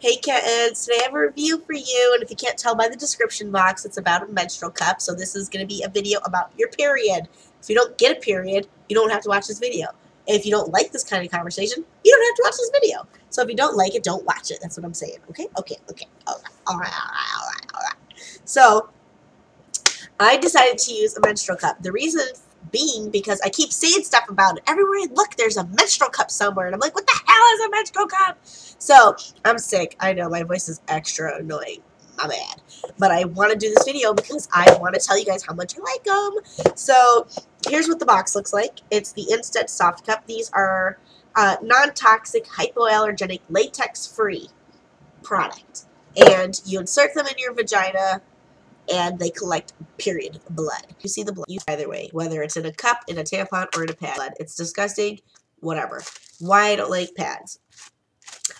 Hey kittens, today I have a review for you, and if you can't tell by the description box, it's about a menstrual cup, so this is going to be a video about your period. If you don't get a period, you don't have to watch this video. If you don't like this kind of conversation, you don't have to watch this video. So if you don't like it, don't watch it. That's what I'm saying, okay? Okay. All right. So, I decided to use a menstrual cup. The reason being because I keep seeing stuff about it. Everywhere I look, there's a menstrual cup somewhere. And I'm like, what the hell is a menstrual cup? So, I'm sick. I know, my voice is extra annoying. My bad. But I want to do this video because I want to tell you guys how much I like them. So, here's what the box looks like. It's the Insertion Softcup. These are non-toxic, hypoallergenic, latex-free product. And you insert them in your vagina, and they collect period blood. You see the blood either way, whether it's in a cup, in a tampon, or in a pad. It's disgusting, whatever. Why I don't like pads.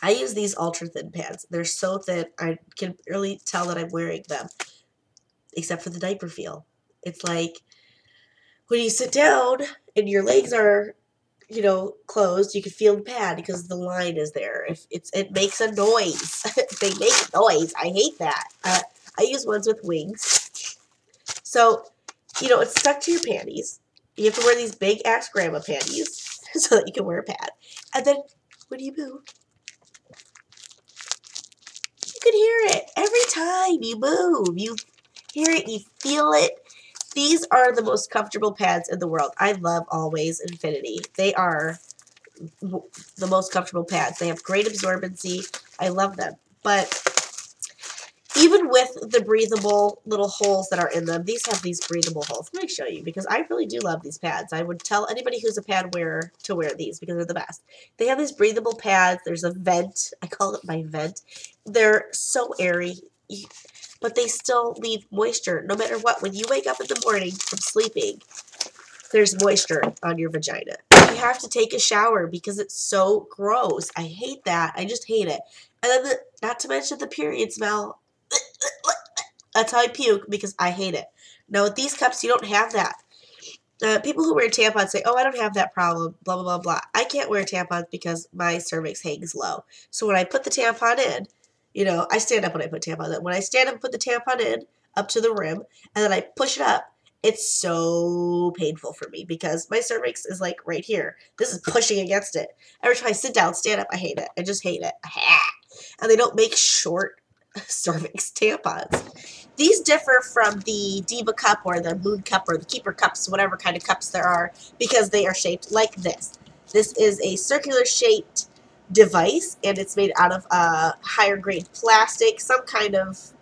I use these ultra thin pads. They're so thin, I can really tell that I'm wearing them, except for the diaper feel. It's like when you sit down and your legs are, closed, you can feel the pad because the line is there. It makes a noise. They make noise. I hate that. I use ones with wings. So, it's stuck to your panties. You have to wear these big ass grandma panties so that you can wear a pad. And then when you move, you can hear it. Every time you move, you hear it, you feel it. These are the most comfortable pads in the world. I love Always Infinity. They are the most comfortable pads. They have great absorbency. I love them. But even with the breathable little holes that are in them, these have these breathable holes. Let me show you because I really do love these pads. I would tell anybody who's a pad wearer to wear these because they're the best. They have these breathable pads. There's a vent. I call it my vent. They're so airy, but they still leave moisture no matter what. When you wake up in the morning from sleeping, there's moisture on your vagina. You have to take a shower because it's so gross. I hate that. I just hate it. And then, not to mention the period smell. That's how I puke because I hate it. Now, with these cups, you don't have that. People who wear tampons say, oh, I don't have that problem, blah, blah, blah, blah. I can't wear tampons because my cervix hangs low. So when I put the tampon in, I stand up when I put tampons in. When I stand up and put the tampon in up to the rim, and then I push it up, it's so painful for me because my cervix is like right here. This is pushing against it. Every time I sit down, stand up, I hate it. I just hate it. And they don't make short cervix tampons. These differ from the Diva cup or the Moon cup or the Keeper cups, whatever kind of cups there are, because they are shaped like this. This is a circular shaped device, and it's made out of higher grade plastic, some kind of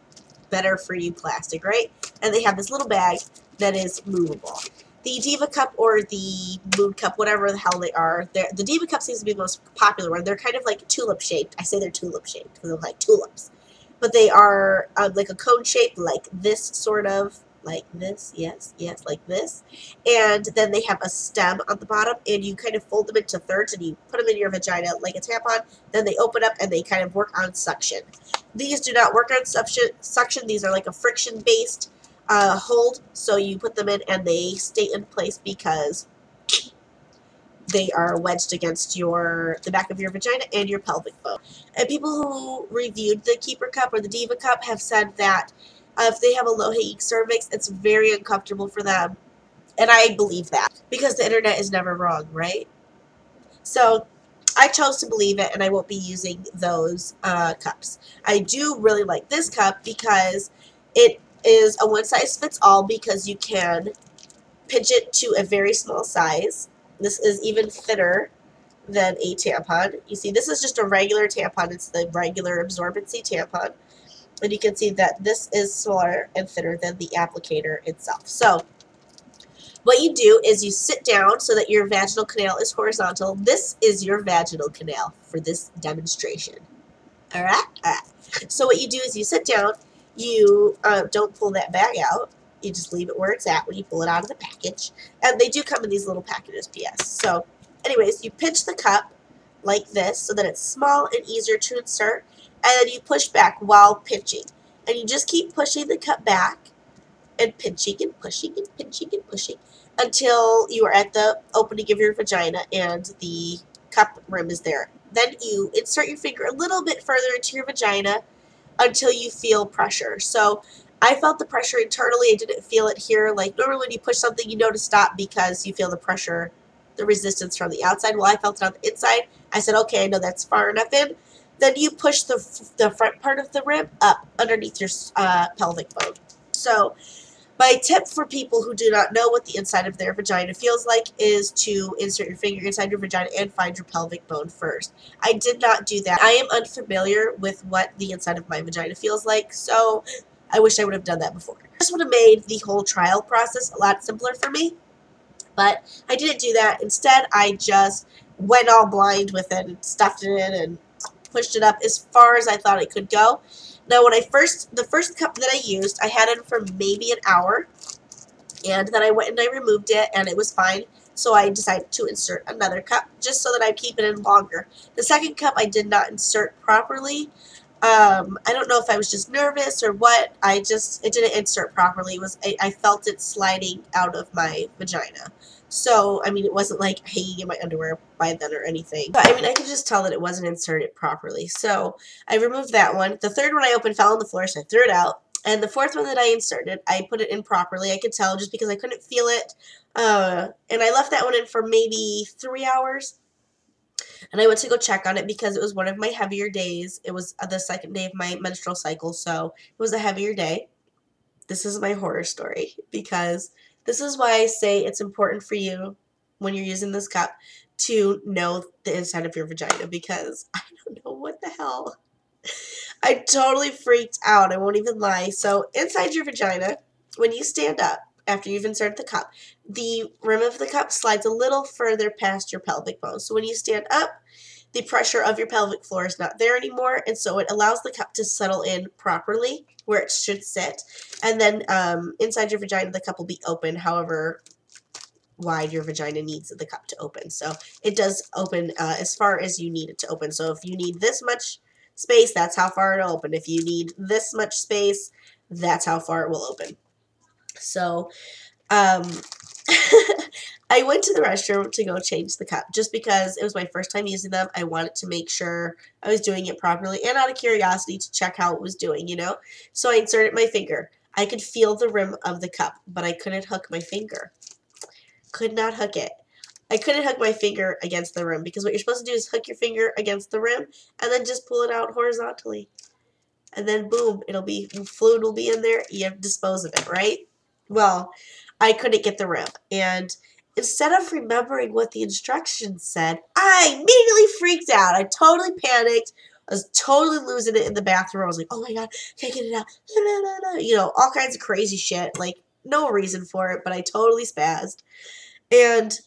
better for you plastic, right? And they have this little bag that is movable. The Diva cup or the Moon cup, whatever the hell they are, the Diva cup seems to be the most popular one. They're kind of like tulip shaped. I say they're tulip shaped because they're like tulips. But they are like a cone shape, like this sort of, like this, yes, like this. And then they have a stem on the bottom, and you kind of fold them into thirds, and you put them in your vagina like a tampon. Then they open up, and they kind of work on suction. These do not work on suction. These are like a friction-based hold, so you put them in, and they stay in place because they are wedged against the back of your vagina and your pelvic bone. And people who reviewed the Keeper cup or the Diva cup have said that if they have a low-hanging cervix, it's very uncomfortable for them. And I believe that because the internet is never wrong, right? So I chose to believe it, and I won't be using those cups. I do really like this cup because it is a one-size-fits-all because you can pinch it to a very small size. This is even thinner than a tampon. You see, this is just a regular tampon. It's the regular absorbency tampon. And you can see that this is smaller and thinner than the applicator itself. So, what you do is you sit down so that your vaginal canal is horizontal. This is your vaginal canal for this demonstration. Alright? Alright. So what you do is you sit down. You don't pull that bag out. You just leave it where it's at when you pull it out of the package. And they do come in these little packages, P.S. So, anyways, you pinch the cup like this so that it's small and easier to insert. And then you push back while pinching. And you just keep pushing the cup back and pinching and pushing and pinching and pushing until you are at the opening of your vagina and the cup rim is there. Then you insert your finger a little bit further into your vagina until you feel pressure. So I felt the pressure internally. I didn't feel it here. Like normally when you push something, you know to stop because you feel the pressure, the resistance from the outside. Well, I felt it on the inside. I said, okay, I know that's far enough in. Then you push the front part of the rib up underneath your pelvic bone. So my tip for people who do not know what the inside of their vagina feels like is to insert your finger inside your vagina and find your pelvic bone first. I did not do that. I am unfamiliar with what the inside of my vagina feels like, so I wish I would have done that before. This would have made the whole trial process a lot simpler for me, but I didn't do that. Instead, I just went all blind with it and stuffed it in and pushed it up as far as I thought it could go. Now, when the first cup that I used, I had it for maybe an hour, and then I went and I removed it, and it was fine. So I decided to insert another cup just so that I'd keep it in longer. The second cup I did not insert properly. I don't know if I was just nervous or what. It didn't insert properly. I felt it sliding out of my vagina. So, I mean, it wasn't like hanging in my underwear by then or anything. But, I mean, I could just tell that it wasn't inserted properly. So, I removed that one. The third one I opened fell on the floor, so I threw it out. And the fourth one that I inserted, I put it in properly. I could tell just because I couldn't feel it. And I left that one in for maybe 3 hours. And I went to go check on it because it was one of my heavier days. It was the second day of my menstrual cycle, so it was a heavier day. This is my horror story because this is why I say it's important for you when you're using this cup to know the inside of your vagina, because I don't know what the hell. I totally freaked out. I won't even lie. So inside your vagina, when you stand up after you've inserted the cup, the rim of the cup slides a little further past your pelvic bone. So when you stand up, the pressure of your pelvic floor is not there anymore, and so it allows the cup to settle in properly where it should sit. And then inside your vagina, the cup will be open however wide your vagina needs the cup to open. So it does open as far as you need it to open. So if you need this much space, that's how far it'll open. If you need this much space, that's how far it will open. So I went to the restroom to go change the cup just because it was my first time using them. I wanted to make sure I was doing it properly and out of curiosity to check how it was doing, you know. So I inserted my finger. I could feel the rim of the cup, but I couldn't hook my finger. Could not hook it. I couldn't hook my finger against the rim because what you're supposed to do is hook your finger against the rim and then just pull it out horizontally. And then boom, fluid will be in there. You have to dispose of it, right? Well, I couldn't get the rim. And instead of remembering what the instructions said, I immediately freaked out. I totally panicked. I was totally losing it in the bathroom. I was like, oh my God, can't get it out. You know, all kinds of crazy shit. Like, no reason for it, but I totally spazzed. And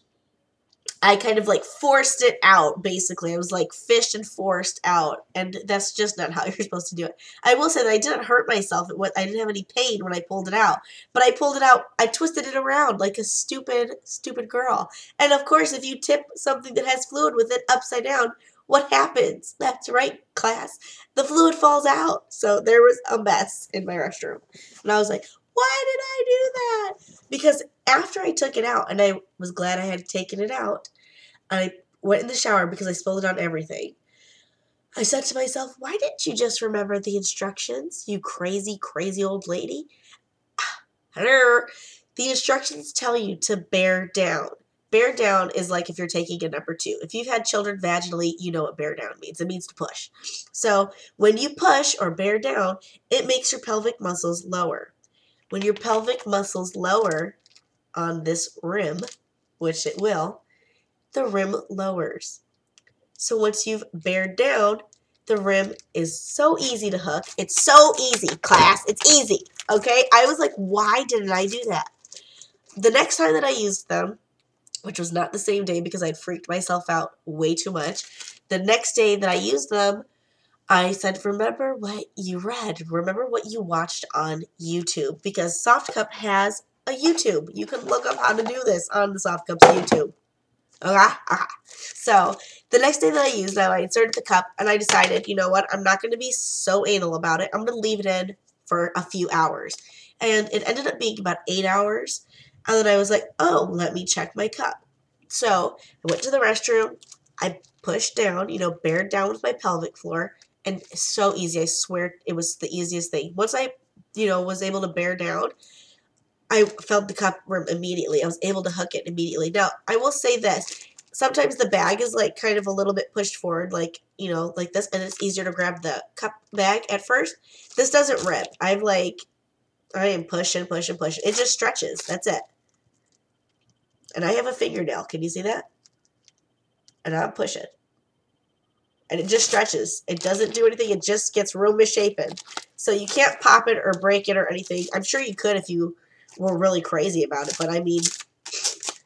I kind of like forced it out, basically. I was like fished and forced out, and that's just not how you're supposed to do it. I will say that I didn't hurt myself. I didn't have any pain when I pulled it out, but I pulled it out, I twisted it around like a stupid, stupid girl. And of course, if you tip something that has fluid with it upside down, what happens? That's right, class. The fluid falls out. So there was a mess in my restroom. And I was like, why did I do that? Because after I took it out, and I was glad I had taken it out, I went in the shower because I spilled it on everything. I said to myself, why didn't you just remember the instructions, you crazy, crazy old lady? Hello. The instructions tell you to bear down. Bear down is like if you're taking a number 2. If you've had children vaginally, you know what bear down means. It means to push. So when you push or bear down, it makes your pelvic muscles lower. When your pelvic muscles lower on this rim, which it will, the rim lowers. So once you've bared down, the rim is so easy to hook. It's so easy, class. It's easy, okay? I was like, why didn't I do that? The next time that I used them, which was not the same day because I'd freaked myself out way too much, the next day that I used them, I said, remember what you read. Remember what you watched on YouTube, because Softcup has a YouTube. You can look up how to do this on the Softcup's YouTube. Okay? So the next day that I used them, I inserted the cup, and I decided, you know what, I'm not going to be so anal about it. I'm going to leave it in for a few hours. And it ended up being about 8 hours. And then I was like, oh, let me check my cup. So I went to the restroom. I pushed down, you know, bared down with my pelvic floor, and so easy. I swear it was the easiest thing. Once I, you know, was able to bear down, I felt the cup immediately. I was able to hook it immediately. Now, I will say this. Sometimes the bag is like kind of a little bit pushed forward, like, you know, like this, and it's easier to grab the cup bag at first. This doesn't rip. I am pushing, pushing, pushing. It just stretches. That's it. And I have a fingernail. Can you see that? And I'm pushing. And it just stretches. It doesn't do anything. It just gets real misshapen. So you can't pop it or break it or anything. I'm sure you could if you were really crazy about it. But I mean,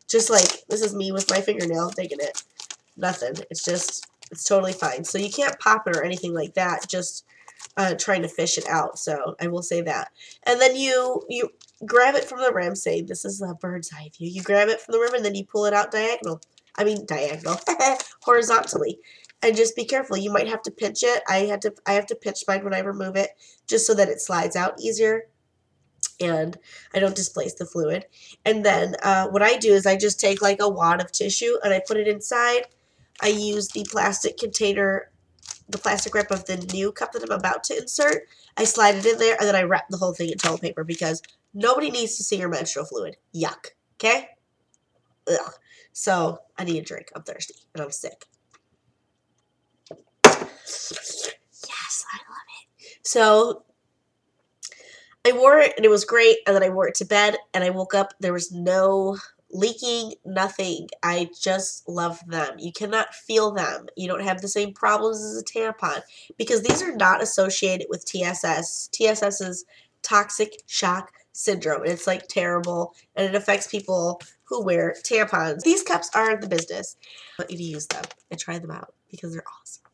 just like, this is me with my fingernail taking it. Nothing. It's totally fine. So you can't pop it or anything like that. Just trying to fish it out. So I will say that. And then you grab it from the rim. Say, this is a bird's eye view. You grab it from the rim and then you pull it out diagonal. Horizontally. And just be careful. You might have to pinch it. I have to pinch mine when I remove it, just so that it slides out easier and I don't displace the fluid. And then what I do is I just take like a wad of tissue and I put it inside. I use the plastic container, the plastic wrap of the new cup that I'm about to insert. I slide it in there and then I wrap the whole thing in toilet paper because nobody needs to see your menstrual fluid. Yuck. Okay? Ugh. So I need a drink. I'm thirsty and I'm sick. Yes, I love it. So I wore it and it was great, and then I wore it to bed and I woke up. There was no leaking, nothing. I just love them. You cannot feel them. You don't have the same problems as a tampon because these are not associated with TSS. TSS is toxic shock syndrome, and it's like terrible, and it affects people who wear tampons. These cups are the business. I want you to use them and try them out because they're awesome.